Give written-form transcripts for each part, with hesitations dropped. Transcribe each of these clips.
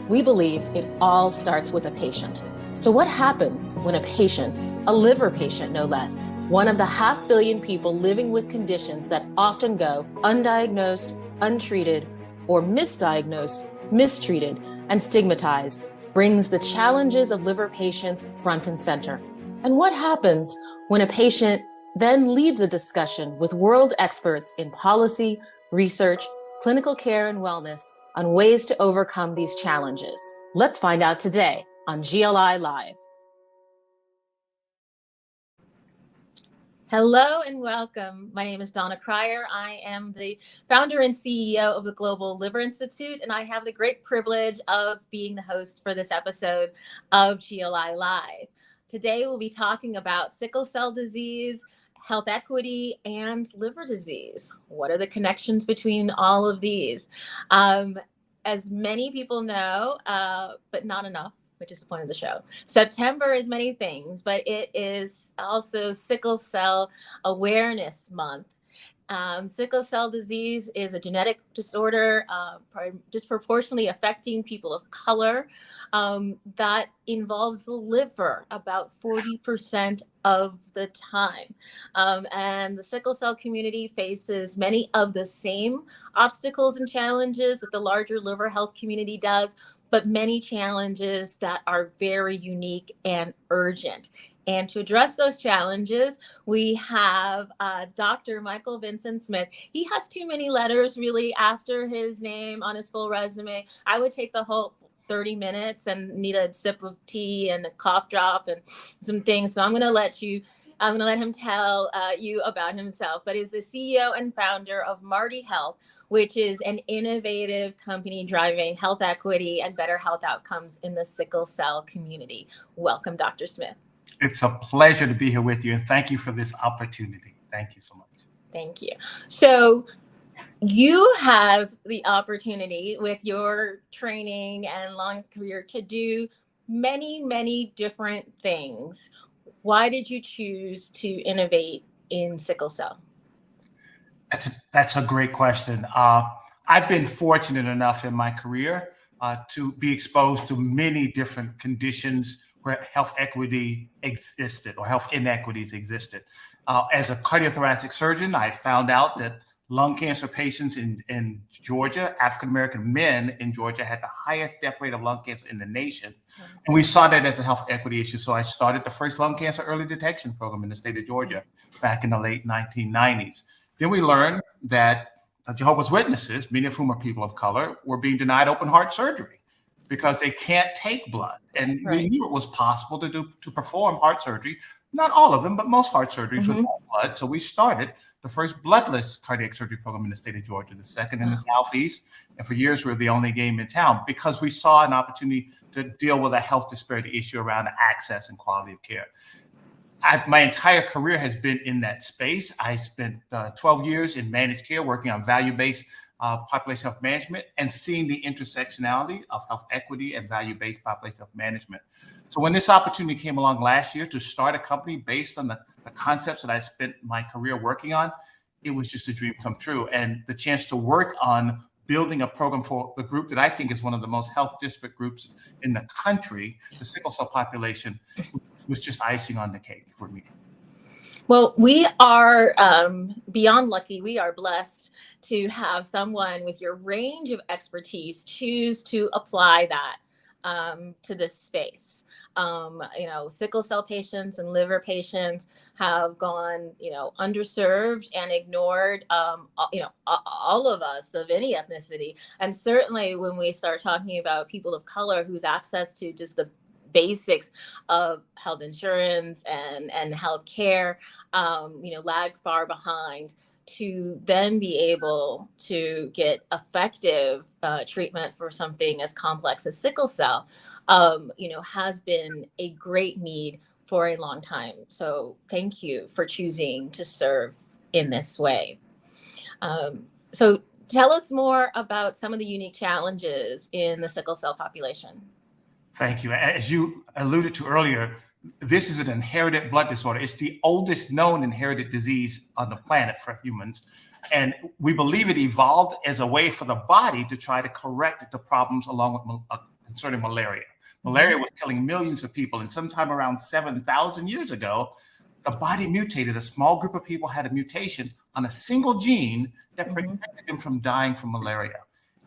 We believe it all starts with a patient. So what happens when a patient, a liver patient no less, one of the 500 million people living with conditions that often go undiagnosed, untreated, or misdiagnosed, mistreated, and stigmatized, brings the challenges of liver patients front and center? And what happens when a patient then leads a discussion with world experts in policy, research, clinical care, and wellness on ways to overcome these challenges? Let's find out today on GLI Live. Hello and welcome. My name is Donna Cryer. I am the founder and CEO of the Global Liver Institute, and I have the great privilege of being the host for this episode of GLI Live. Today, we'll be talking about sickle cell disease, health equity, and liver disease. What are the connections between all of these? As many people know, but not enough, which is the point of the show. September is many things, but it is also Sickle Cell Awareness Month. Sickle cell disease is a genetic disorder disproportionately affecting people of color that involves the liver about 40% of the time. And the sickle cell community faces many of the same obstacles and challenges that the larger liver health community does, but many challenges that are very unique and urgent. And to address those challenges, we have Dr. Michael Vincent Smith. He has too many letters really after his name on his full resume. I would take the whole 30 minutes and need a sip of tea and a cough drop and some things. So I'm going to let him tell you about himself. But he's the CEO and founder of Marty Health, which is an innovative company driving health equity and better health outcomes in the sickle cell community. Welcome, Dr. Smith. It's a pleasure to be here with you, and thank you for this opportunity. Thank you so much. Thank you. So you have the opportunity with your training and long career to do many, many different things. Why did you choose to innovate in sickle cell? That's a great question. I've been fortunate enough in my career to be exposed to many different conditions where health equity existed or health inequities existed. As a cardiothoracic surgeon, I found out that lung cancer patients in Georgia, African-American men in Georgia, had the highest death rate of lung cancer in the nation. And we saw that as a health equity issue. So I started the first lung cancer early detection program in the state of Georgia back in the late 1990s. Then we learned that Jehovah's Witnesses, many of whom are people of color, were being denied open heart surgery because they can't take blood. And we knew it was possible to perform heart surgery, not all of them, but most heart surgeries without blood. So we started the first bloodless cardiac surgery program in the state of Georgia, the second in the Southeast. And for years, we were the only game in town because we saw an opportunity to deal with a health disparity issue around access and quality of care. My entire career has been in that space. I spent 12 years in managed care working on value-based population health management and seeing the intersectionality of health equity and value-based population health management. So when this opportunity came along last year to start a company based on the concepts that I spent my career working on, it was just a dream come true. And the chance to work on building a program for the group that I think is one of the most health disparate groups in the country, the sickle cell population, was just icing on the cake for me. Well, we are beyond lucky. We are blessed to have someone with your range of expertise choose to apply that to this space. Sickle cell patients and liver patients have gone, underserved and ignored, all of us of any ethnicity. And certainly when we start talking about people of color whose access to just the basics of health insurance and health care, lag far behind, to then be able to get effective treatment for something as complex as sickle cell, has been a great need for a long time. So thank you for choosing to serve in this way. So tell us more about some of the unique challenges in the sickle cell population. Thank you. As you alluded to earlier, this is an inherited blood disorder. It's the oldest known inherited disease on the planet for humans. And we believe it evolved as a way for the body to try to correct the problems along with concerning malaria. Malaria was killing millions of people, and sometime around 7,000 years ago, the body mutated. A small group of people had a mutation on a single gene that protected them from dying from malaria.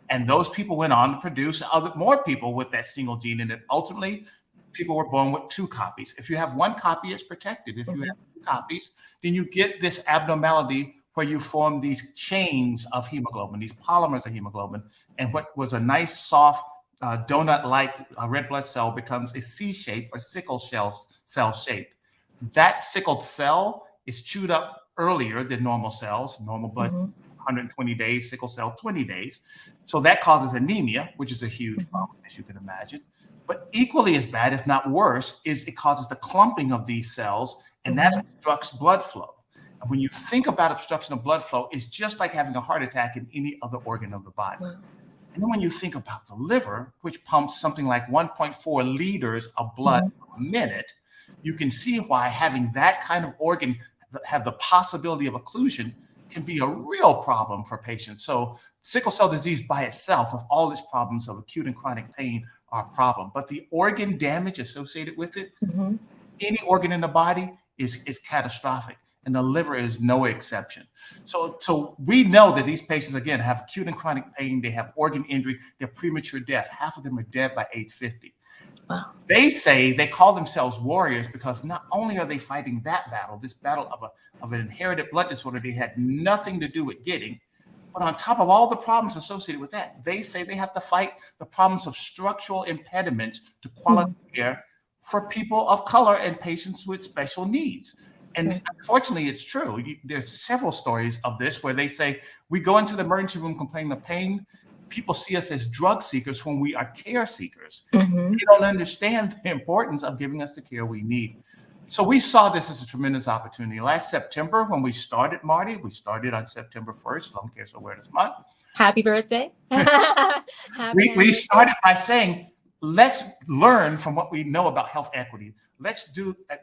And those people went on to produce more people with that single gene, and then ultimately, people were born with 2 copies. If you have 1 copy, it's protected. If you have 2 copies, then you get this abnormality where you form these chains of hemoglobin, these polymers of hemoglobin, and what was a nice, soft, donut-like red blood cell becomes a C shape or sickle cell shape. That sickled cell is chewed up earlier than normal cells. Normal blood, 120 days, sickle cell, 20 days. So that causes anemia, which is a huge problem, as you can imagine. But equally as bad, if not worse, is it causes the clumping of these cells, and that obstructs blood flow. And when you think about obstruction of blood flow, it's just like having a heart attack in any other organ of the body. And then when you think about the liver, which pumps something like 1.4 liters of blood a minute, you can see why having that kind of organ have the possibility of occlusion can be a real problem for patients. So sickle cell disease by itself, with all its problems of acute and chronic pain, are a problem. But the organ damage associated with it, any organ in the body is catastrophic. And the liver is no exception. So we know that these patients, again, have acute and chronic pain. They have organ injury. They have premature death. Half of them are dead by age 50. Wow. They say they call themselves warriors because not only are they fighting that battle, this battle of an inherited blood disorder they had nothing to do with getting, but on top of all the problems associated with that, they say they have to fight the problems of structural impediments to quality care for people of color and patients with special needs. And unfortunately, it's true. There's several stories of this where they say we go into the emergency room complaining of pain. People see us as drug seekers when we are care seekers. They don't understand the importance of giving us the care we need. So we saw this as a tremendous opportunity. Last September, when we started, Marty, we started on September 1st, Lung Cancer Awareness Month. Happy birthday. We started by saying, let's learn from what we know about health equity. Let's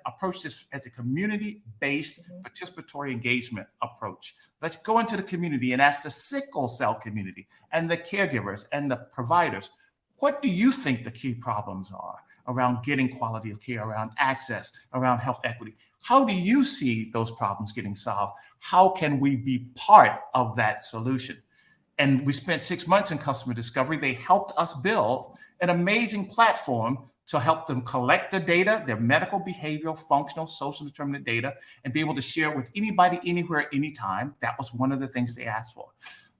approach this as a community-based participatory engagement approach. Let's go into the community and ask the sickle cell community and the caregivers and the providers, what do you think the key problems are around getting quality of care, around access, around health equity? How do you see those problems getting solved? How can we be part of that solution? And we spent 6 months in customer discovery. They helped us build an amazing platform to help them collect the data, their medical, behavioral, functional, social determinant data, and be able to share it with anybody, anywhere, anytime. That was one of the things they asked for.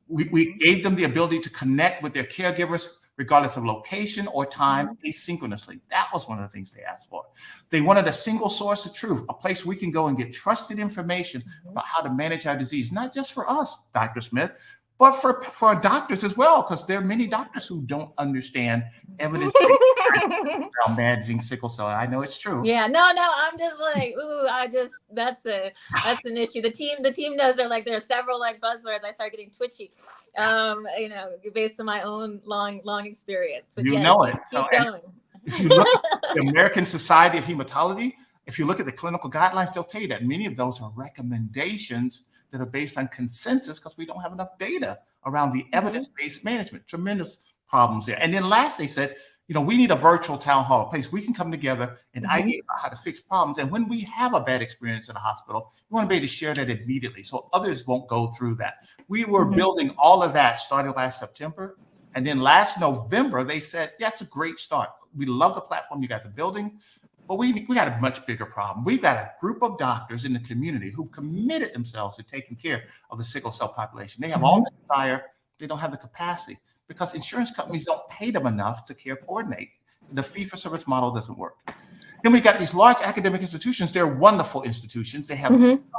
We gave them the ability to connect with their caregivers, regardless of location or time, asynchronously. That was one of the things they asked for. They wanted a single source of truth, a place we can go and get trusted information about how to manage our disease, not just for us, Dr. Smith, but for doctors as well, because there are many doctors who don't understand evidence-based around managing sickle cell. I know it's true. Yeah, no, I'm just like, ooh, that's an issue. The team knows there are several buzzwords. I start getting twitchy, based on my own long experience. But keep going. If you look at the American Society of Hematology, if you look at the clinical guidelines, they'll tell you that many of those are recommendations that are based on consensus because we don't have enough data around the evidence-based management. Tremendous problems there. And then last, they said, we need a virtual town hall, a place we can come together and ideate about how to fix problems. And when we have a bad experience in a hospital, we want to be able to share that immediately so others won't go through that. We were building all of that starting last September. And then last November, they said, yeah, it's a great start. We love the platform you guys are building. But we got a much bigger problem. We've got a group of doctors in the community who've committed themselves to taking care of the sickle cell population. They have all the desire, they don't have the capacity because insurance companies don't pay them enough to care coordinate. The fee-for-service model doesn't work. Then we got these large academic institutions. They're wonderful institutions. They have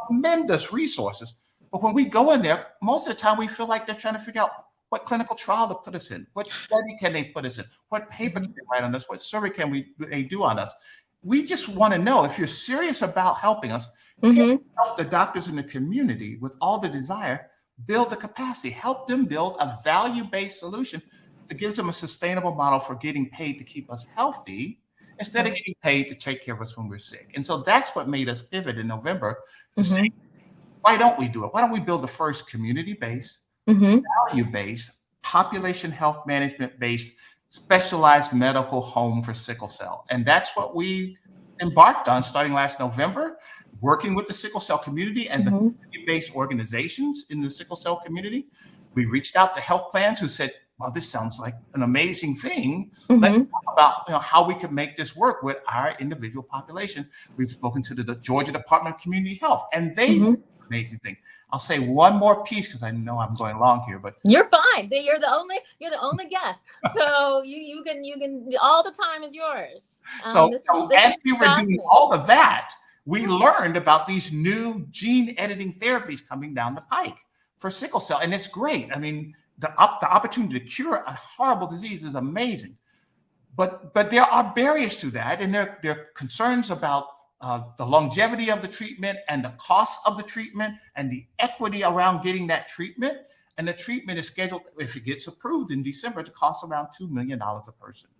tremendous resources. But when we go in there, most of the time we feel like they're trying to figure out what clinical trial to put us in, what study can they put us in, what paper can they write on us, what survey can they do on us. We just want to know if you're serious about helping us, can you help the doctors in the community with all the desire, build the capacity, help them build a value-based solution that gives them a sustainable model for getting paid to keep us healthy instead of getting paid to take care of us when we're sick. And so that's what made us pivot in November to say, why don't we do it? Why don't we build the first community-based, value-based, population health management-based specialized medical home for sickle cell. And that's what we embarked on starting last November, working with the sickle cell community and the community-based organizations in the sickle cell community. We reached out to health plans who said, well, this sounds like an amazing thing. Let's talk about how we could make this work with our individual population. We've spoken to the Georgia Department of Community Health, and they amazing thing. I'll say one more piece because I know I'm going long here, but you're fine. You're the only guest, so you can all the time is yours. So as we were doing all of that, we learned about these new gene editing therapies coming down the pike for sickle cell, and it's great. I mean, the opportunity to cure a horrible disease is amazing, but there are barriers to that, and there are concerns about the longevity of the treatment and the cost of the treatment and the equity around getting that treatment. And the treatment is scheduled, if it gets approved in December, to cost around $2 million a person.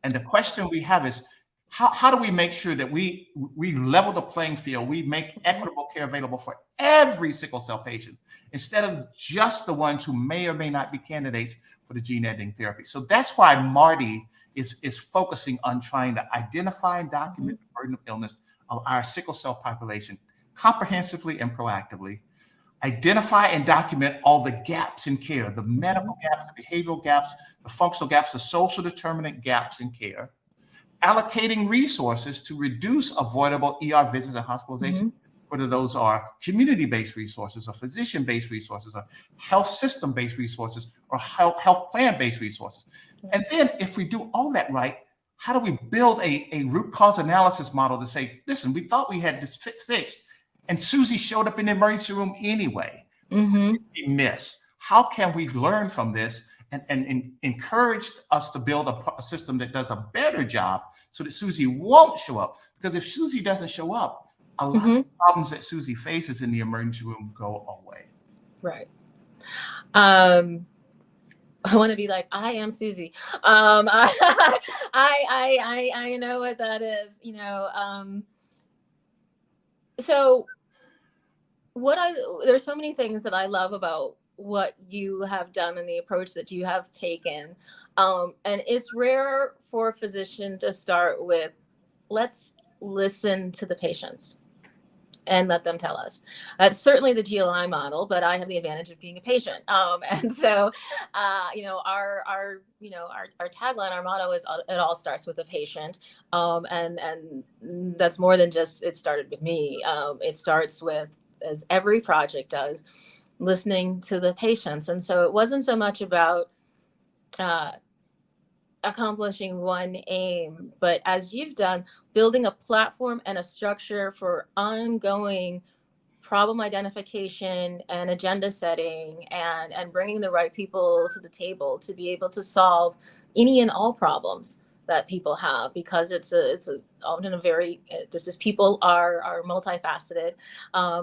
And the question we have is, how do we make sure that we level the playing field? We make equitable care available for every sickle cell patient instead of just the ones who may or may not be candidates for the gene editing therapy. So that's why Marty is focusing on trying to identify and document the burden of illness of our sickle cell population comprehensively and proactively, identify and document all the gaps in care, the medical gaps, the behavioral gaps, the functional gaps, the social determinant gaps in care, allocating resources to reduce avoidable ER visits and hospitalization, whether those are community-based resources or physician-based resources or health system-based resources or health plan-based resources. And then if we do all that right, how do we build a root cause analysis model to say, listen, we thought we had this fixed, and Susie showed up in the emergency room anyway. We miss. How can we learn from this and encourage us to build a system that does a better job so that Susie won't show up? Because if Susie doesn't show up, a lot of the problems that Susie faces in the emergency room go away. Right. I want to be like, I am Susie. I know what that is, so there's so many things that I love about what you have done and the approach that you have taken. And it's rare for a physician to start with, let's listen to the patients and let them tell us. That's certainly the GLI model, but I have the advantage of being a patient. And so, our tagline, our motto is it all starts with the patient. And that's more than just, it started with me. It starts with, as every project does, listening to the patients. And so it wasn't so much about accomplishing one aim, but as you've done, building a platform and a structure for ongoing problem identification and agenda setting and bringing the right people to the table to be able to solve any and all problems that people have, because it's often a very, just people are multifaceted.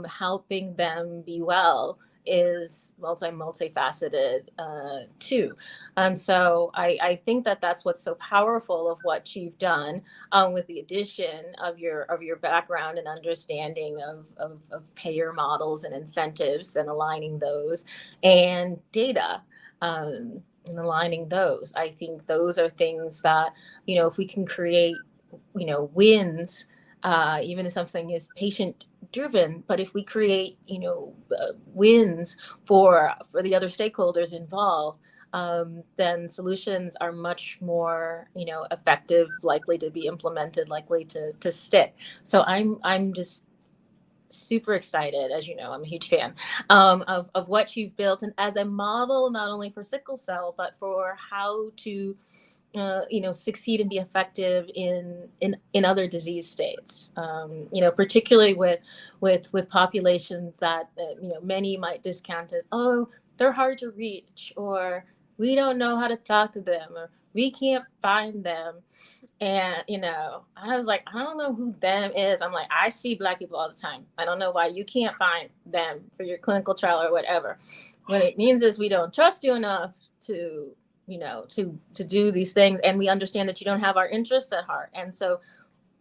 Helping them be well is multifaceted too. And so I think that's what's so powerful of what you've done, with the addition of your background and understanding of payer models and incentives and aligning those, and data and aligning those. I think those are things that, if we can create, wins, even if something is patient driven, but if we create, wins for the other stakeholders involved, then solutions are much more, effective, likely to be implemented, likely to stick. So I'm just super excited. As you know, I'm a huge fan of what you've built, and as a model, not only for sickle cell, but for how to succeed and be effective in other disease states, particularly with populations that, many might discount as, oh, they're hard to reach, or we don't know how to talk to them, or we can't find them. And, I was like, I don't know who them is. I'm like, I see Black people all the time. I don't know why you can't find them for your clinical trial or whatever. What it means is we don't trust you enough to do these things. And we understand that you don't have our interests at heart. And so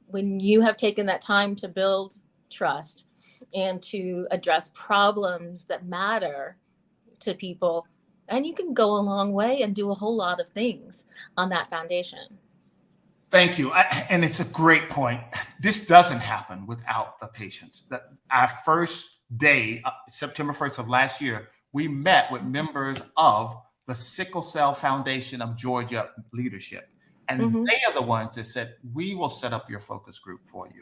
when you have taken that time to build trust and to address problems that matter to people, And you can go a long way and do a whole lot of things on that foundation. Thank you. And it's a great point. This doesn't happen without the patients. Our first day, September 1st of last year, we met with members of the Sickle Cell Foundation of Georgia leadership. And they are the ones that said, we will set up your focus group for you.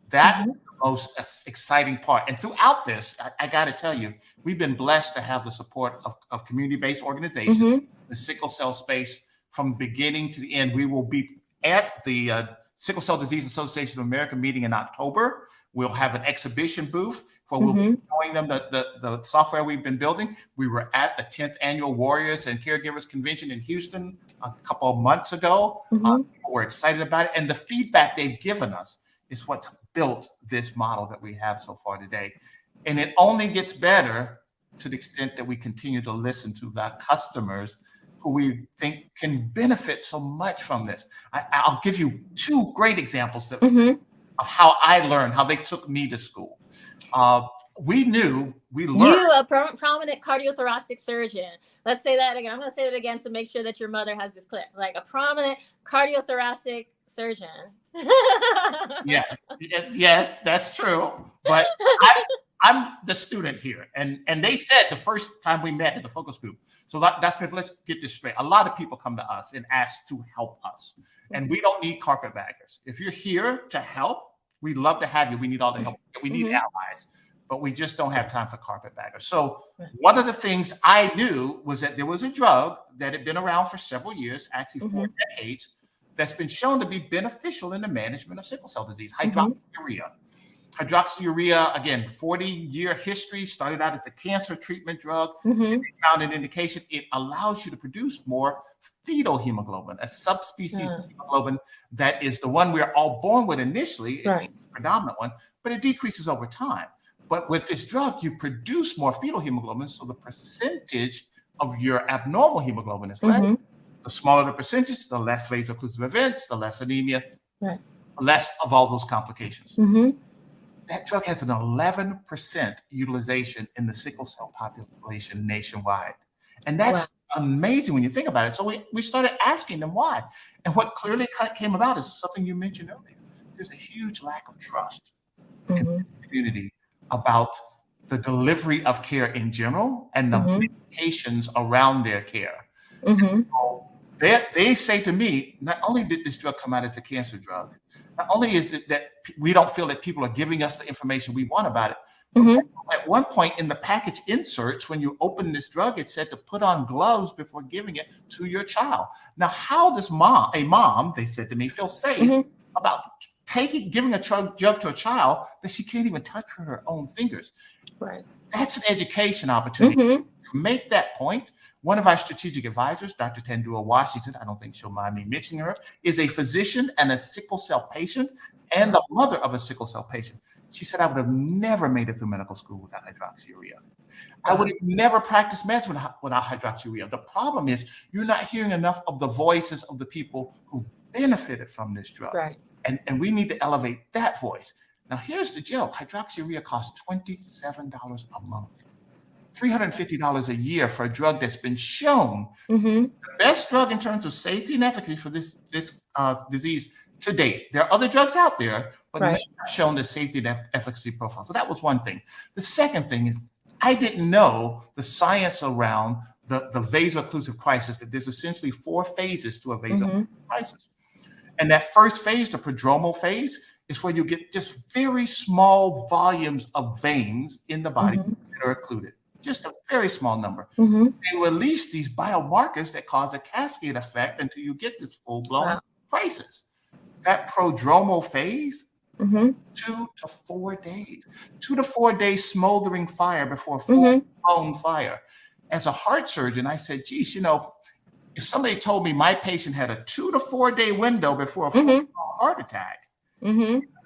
That is the most exciting part. And throughout this, I got to tell you, we've been blessed to have the support of community-based organizations, the sickle cell space from beginning to the end. We will be at the Sickle Cell Disease Association of America meeting in October. We'll have an exhibition booth where we'll be showing them the software we've been building. We were at the 10th Annual Warriors and Caregivers Convention in Houston a couple of months ago. We're excited about it. And the feedback they've given us is what's built this model that we have so far today. And it only gets better to the extent that we continue to listen to the customers who we think can benefit so much from this. I'll give you two great examples of how I learned, how they took me to school. We learned. You, a prominent cardiothoracic surgeon. Let's say that again. I'm going to say it again to make sure that your mother has this clip. Like a prominent cardiothoracic surgeon. Yes, that's true. But I'm the student here, and they said the first time we met in the focus group. So let's get this straight. A lot of people come to us and ask to help us, and we don't need carpetbaggers. If you're here to help, we'd love to have you. We need all the help. We need allies, but we just don't have time for carpetbaggers. So one of the things I knew was that there was a drug that had been around for several years, actually 4 decades, that's been shown to be beneficial in the management of sickle cell disease, hydroxyurea. Hydroxyurea, again, 40-year history, started out as a cancer treatment drug. They found an indication it allows you to produce more fetal hemoglobin, a subspecies of hemoglobin that is the one we're all born with initially, the predominant one, but it decreases over time. But with this drug, you produce more fetal hemoglobin, so the percentage of your abnormal hemoglobin is less. The smaller the percentage, the less vaso-occlusive events, the less anemia, less of all those complications. That drug has an 11% utilization in the sickle cell population nationwide. And that's amazing when you think about it. So we started asking them why. And what clearly came about is something you mentioned earlier. There's a huge lack of trust in the community about the delivery of care in general and the medications around their care. So they say to me, not only did this drug come out as a cancer drug, not only is it that we don't feel that people are giving us the information we want about it, at one point in the package inserts, when you open this drug, it said to put on gloves before giving it to your child. Now, how does a mom, they said to me, feel safe about giving a drug to a child that she can't even touch with her own fingers? That's an education opportunity. To make that point, one of our strategic advisors, Dr. Tandua Washington, I don't think she'll mind me mentioning her, is a physician and a sickle cell patient and the mother of a sickle cell patient. She said, I would have never made it through medical school without hydroxyurea. I would have never practiced medicine without hydroxyurea. The problem is you're not hearing enough of the voices of the people who benefited from this drug. And we need to elevate that voice. Now, here's the joke. Hydroxyurea costs $27 a month, $350 a year for a drug that's been shown the best drug in terms of safety and efficacy for this disease to date. There are other drugs out there, but not shown the safety and efficacy profile. So that was one thing. The second thing is I didn't know the science around the vaso-occlusive crisis, that there's essentially 4 phases to a vaso-occlusive crisis. And that first phase, the prodromal phase, is where you get just very small volumes of veins in the body that are occluded, just a very small number. They release these biomarkers that cause a cascade effect until you get this full-blown crisis. That prodromal phase, 2 to 4 days, 2 to 4 days smoldering fire before full-blown fire. As a heart surgeon, I said, geez, if somebody told me my patient had a 2 to 4 day window before a full-blown heart attack,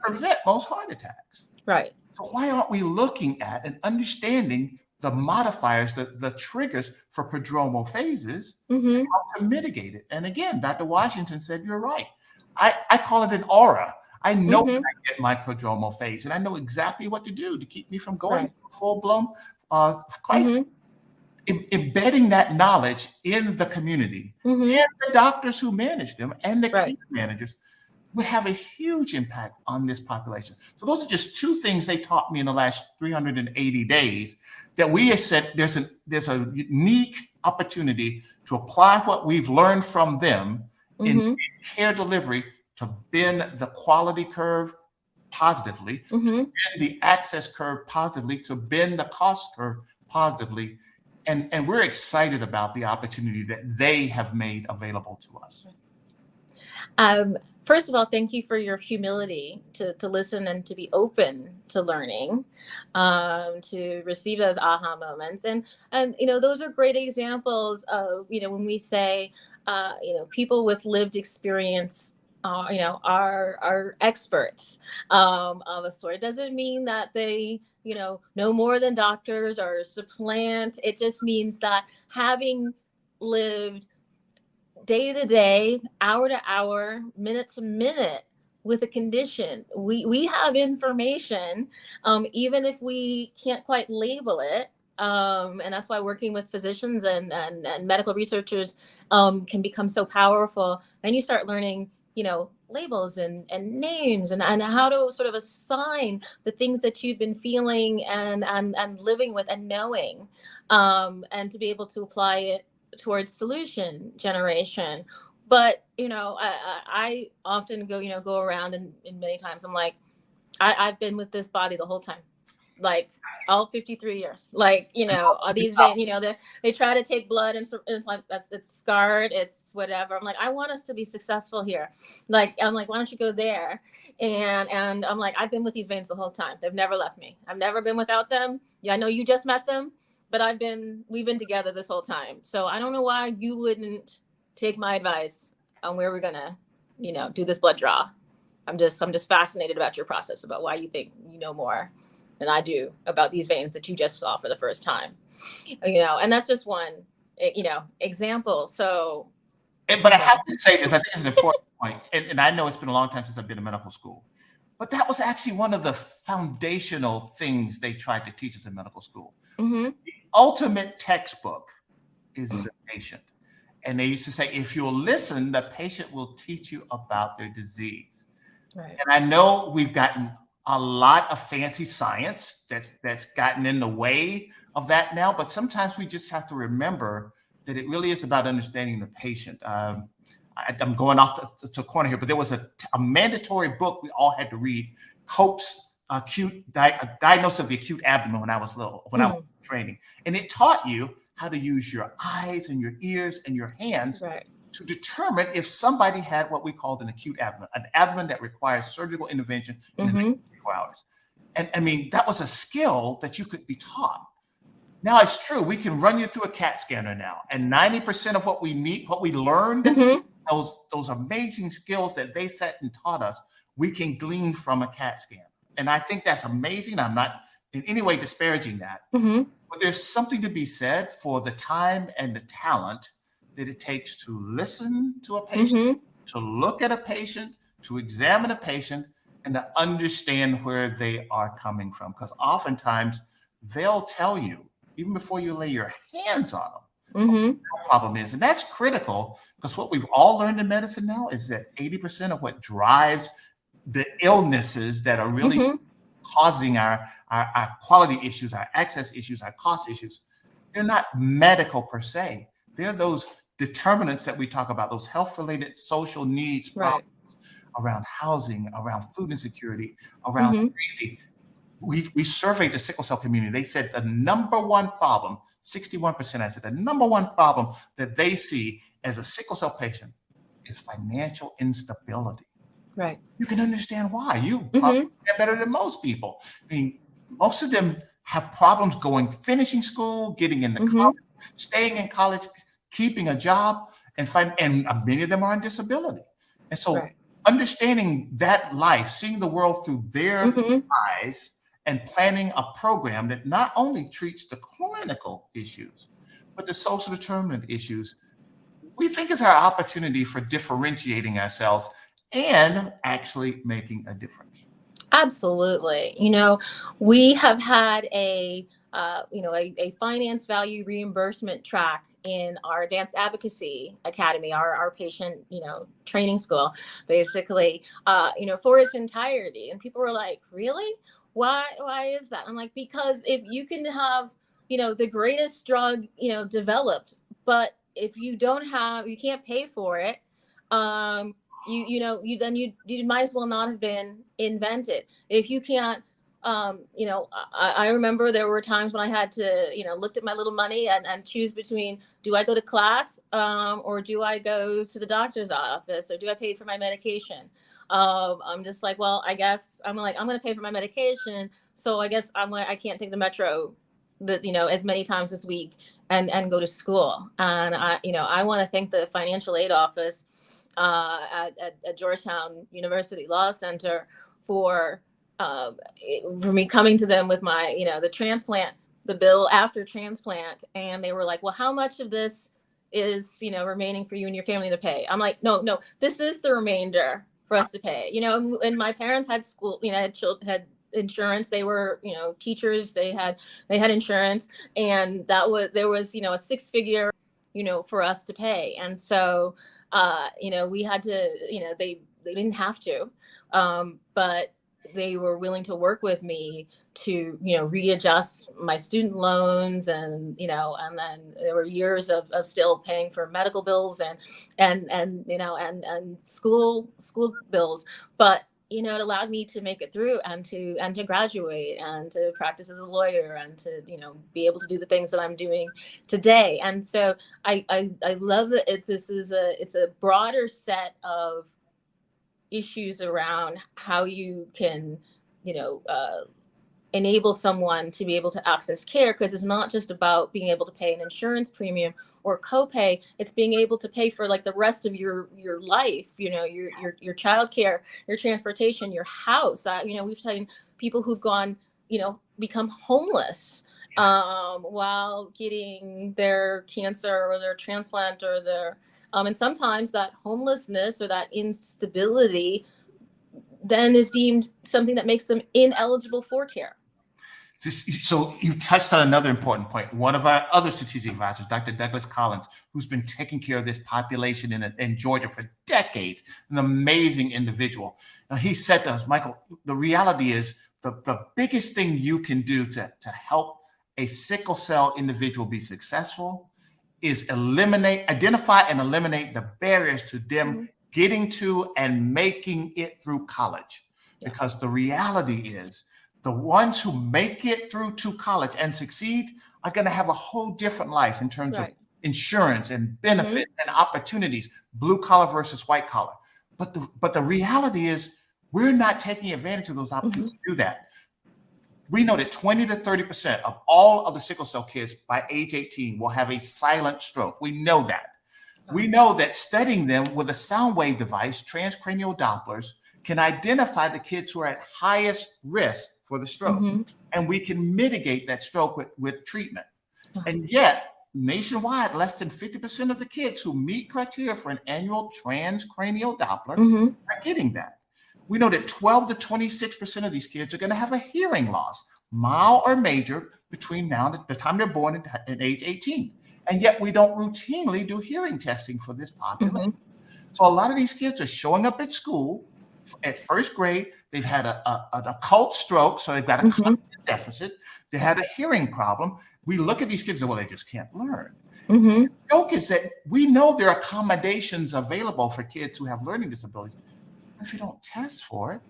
prevent most heart attacks. So why aren't we looking at and understanding the modifiers, the triggers for prodromal phases, how to mitigate it? And again, Dr. Washington said, you're right. I call it an aura. I know when I get my prodromal phase, and I know exactly what to do to keep me from going full-blown crisis. embedding that knowledge in the community and the doctors who manage them and the care managers would have a huge impact on this population. So those are just two things they taught me in the last 380 days that we have said there's a unique opportunity to apply what we've learned from them in care delivery to bend the quality curve positively, to bend the access curve positively, to bend the cost curve positively. And we're excited about the opportunity that they have made available to us. First of all, thank you for your humility to listen and to be open to learning, to receive those aha moments. And those are great examples of, when we say, people with lived experience, are experts of a sort. It doesn't mean that they, know more than doctors or supplant. It just means that having lived day to day, hour to hour, minute to minute with a condition, we have information, even if we can't quite label it. And that's why working with physicians and medical researchers can become so powerful. And you start learning, labels and names and how to sort of assign the things that you've been feeling and living with and knowing, and to be able to apply it towards solution generation. But I often go around and many times I'm like, I've been with this body the whole time, like all 53 years, like these veins, they try to take blood and it's like it's scarred, it's whatever. I'm like, I want us to be successful here. I'm like, why don't you go there? And I'm like, I've been with these veins the whole time. They've never left me. I've never been without them. Yeah, I know you just met them, but we've been together this whole time. So I don't know why you wouldn't take my advice on where we're gonna, do this blood draw. I'm just fascinated about your process, about why you think you know more than I do about these veins that you just saw for the first time. And that's just one, example. So, but I have to say this, I think it's an important point. And I know it's been a long time since I've been in medical school, but that was actually one of the foundational things they tried to teach us in medical school. The ultimate textbook is the patient. And they used to say, if you'll listen, the patient will teach you about their disease. Right. And I know we've gotten a lot of fancy science that's gotten in the way of that now, but sometimes we just have to remember that it really is about understanding the patient. I'm going off to a corner here, but there was a mandatory book we all had to read, Cope's Diagnosis of the Acute Abdomen, when I was little, when I was training. And it taught you how to use your eyes and your ears and your hands to determine if somebody had what we called an acute abdomen, an abdomen that requires surgical intervention in the next 24 hours. And I mean, that was a skill that you could be taught. Now it's true, we can run you through a CAT scanner now, and 90% of what we need, what we learned, those amazing skills that they sat and taught us, we can glean from a CAT scan. And I think that's amazing. I'm not in any way disparaging that, but there's something to be said for the time and the talent that it takes to listen to a patient, to look at a patient, to examine a patient, and to understand where they are coming from. Because oftentimes they'll tell you, even before you lay your hands on them, what the problem is. And that's critical, because what we've all learned in medicine now is that 80% of what drives the illnesses that are really causing our quality issues, our access issues, our cost issues, they're not medical per se. They're those determinants that we talk about, those health-related social needs problems around housing, around food insecurity, around safety. We surveyed the sickle cell community. They said the number one problem, 61% answered, the number one problem that they see as a sickle cell patient is financial instability. Right. You can understand why. You probably get better than most people. I mean, most of them have problems finishing school, getting into college, staying in college, keeping a job, and many of them are on disability. And so understanding that life, seeing the world through their eyes, and planning a program that not only treats the clinical issues, but the social determinant issues, we think is our opportunity for differentiating ourselves and actually making a difference. Absolutely. We have had a a finance value reimbursement track in our advanced advocacy academy, our patient, training school, basically, for its entirety. And people were like, really? Why is that? I'm like, because if you can have, the greatest drug, developed, but if you can't pay for it, you might as well not have been invented. If you can't, I remember there were times when I had to, looked at my little money and choose between, do I go to class, or do I go to the doctor's office, or do I pay for my medication? I'm just like, well, I guess I'm going to pay for my medication. So I guess I can't take the metro as many times this week and go to school. And I want to thank the financial aid office at Georgetown University Law Center for me coming to them with my, the bill after transplant. And they were like, well, how much of this is, remaining for you and your family to pay? I'm like, no, this is the remainder for us to pay, and my parents had school, had insurance. They were, teachers, they had insurance, and there was, a six-figure, for us to pay. And so, we had to, they didn't have to, but they were willing to work with me to, readjust my student loans, and, and then there were years of still paying for medical bills and school bills. But, it allowed me to make it through and to graduate and to practice as a lawyer and to, be able to do the things that I'm doing today. And so I love that it's a broader set of issues around how you can, enable someone to be able to access care, because it's not just about being able to pay an insurance premium or copay. It's being able to pay for like the rest of your life, your childcare, your transportation, your house. We've seen people who've gone, become homeless while getting their cancer or their transplant or their and sometimes that homelessness or that instability then is deemed something that makes them ineligible for care. So you touched on another important point. One of our other strategic advisors, Dr. Douglas Collins, who's been taking care of this population in Georgia for decades, an amazing individual. Now, he said to us, Michael, the reality is the biggest thing you can do to help a sickle cell individual be successful is identify and eliminate the barriers to them getting to and making it through college. Because the reality is the ones who make it through to college and succeed are going to have a whole different life in terms of insurance and benefits and opportunities, blue collar versus white collar. But the reality is we're not taking advantage of those opportunities to do that. We know that 20 to 30% of all of the sickle cell kids by age 18 will have a silent stroke. We know that. We know that studying them with a sound wave device, transcranial Dopplers, can identify the kids who are at highest risk for the stroke. And we can mitigate that stroke with treatment. And yet, nationwide, less than 50% of the kids who meet criteria for an annual transcranial Doppler are getting that. We know that 12 to 26% of these kids are going to have a hearing loss, mild or major, between now and the time they're born at age 18. And yet we don't routinely do hearing testing for this population. So a lot of these kids are showing up at school at first grade. They've had an occult stroke, so they've got a cognitive deficit. They had a hearing problem. We look at these kids and, well, they just can't learn. The joke is that we know there are accommodations available for kids who have learning disabilities. But if you don't test for it,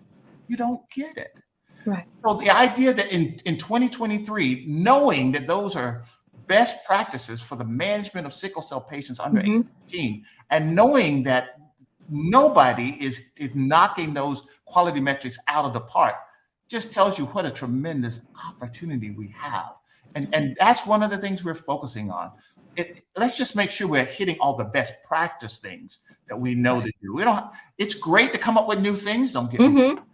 you don't get it. Right. So the idea that in 2023, knowing that those are best practices for the management of sickle cell patients under 18, and knowing that nobody is knocking those quality metrics out of the park, just tells you what a tremendous opportunity we have. And that's one of the things we're focusing on. Let's just make sure we're hitting all the best practice things that we know to do. It's great to come up with new things, don't get me wrong,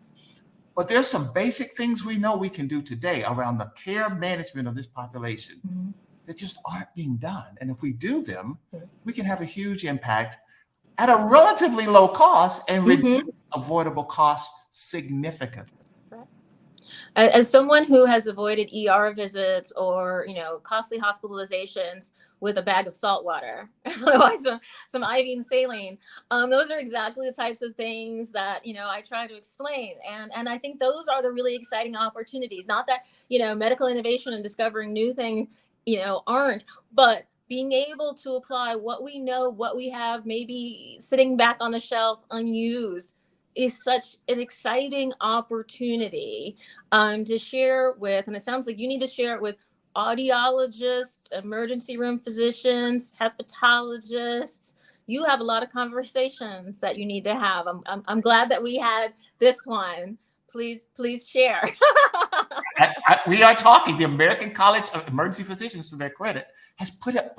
but there's some basic things we know we can do today around the care management of this population that just aren't being done. And if we do them, we can have a huge impact at a relatively low cost and reduce avoidable costs significantly. as someone who has avoided ER visits or, costly hospitalizations with a bag of salt water, like some Ivy and saline, those are exactly the types of things that, I try to explain. And I think those are the really exciting opportunities. Not that, medical innovation and discovering new things, aren't, but being able to apply what we know, what we have, maybe sitting back on the shelf unused, is such an exciting opportunity to share with. And it sounds like you need to share it with audiologists, emergency room physicians, hepatologists. You have a lot of conversations that you need to have. I'm glad that we had this one. Please share. We are talking. The American College of Emergency Physicians, to their credit, has put up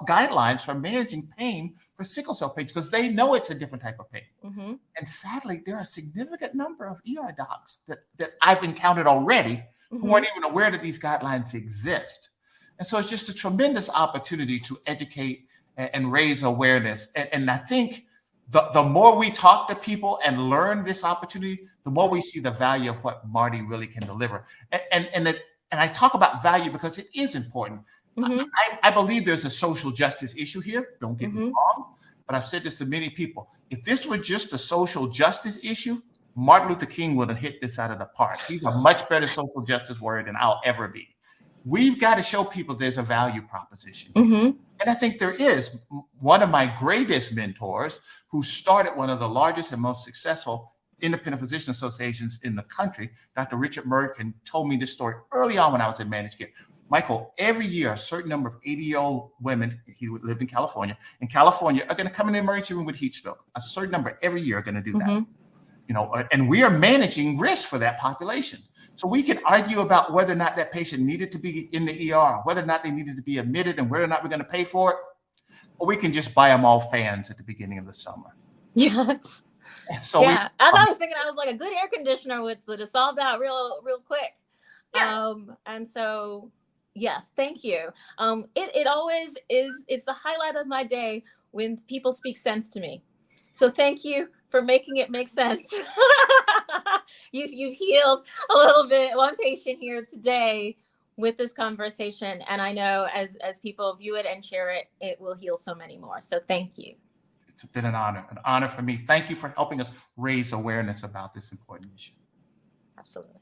guidelines for managing pain for sickle cell patients because they know it's a different type of pain. Mm-hmm. And sadly, there are a significant number of ER docs that I've encountered already who weren't even aware that these guidelines exist. And so it's just a tremendous opportunity to educate and raise awareness. And I think the more we talk to people and learn this opportunity, the more we see the value of what Marty really can deliver. And I talk about value because it is important. Mm-hmm. I believe there's a social justice issue here. Don't get me wrong. But I've said this to many people. If this were just a social justice issue, Martin Luther King would have hit this out of the park. He's a much better social justice warrior than I'll ever be. We've got to show people there's a value proposition. Mm-hmm. And I think there is. One of my greatest mentors, who started one of the largest and most successful independent physician associations in the country, Dr. Richard Merkin, told me this story early on when I was in managed care. Michael, every year, a certain number of 80-year-old women, he lived in California, are going to come in the emergency room with heat stroke. A certain number every year are going to do that. And we are managing risk for that population. So we can argue about whether or not that patient needed to be in the ER, whether or not they needed to be admitted, and whether or not we're going to pay for it. Or we can just buy them all fans at the beginning of the summer. Yes. So as I was thinking, I was like, a good air conditioner would have solved that real quick. Yeah. And so, yes, thank you. It always is. It's the highlight of my day when people speak sense to me. So thank you for making it make sense. You've healed a little bit, one patient here today with this conversation. And I know as people view it and share it, it will heal so many more. So thank you. It's been an honor for me. Thank you for helping us raise awareness about this important issue. Absolutely.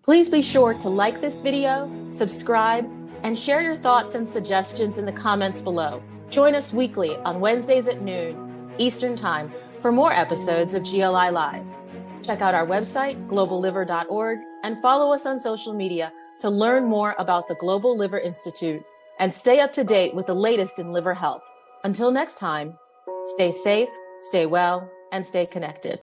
Please be sure to like this video, subscribe, and share your thoughts and suggestions in the comments below. Join us weekly on Wednesdays at noon Eastern Time for more episodes of GLI Live. Check out our website, globalliver.org, and follow us on social media to learn more about the Global Liver Institute and stay up to date with the latest in liver health. Until next time, stay safe, stay well, and stay connected.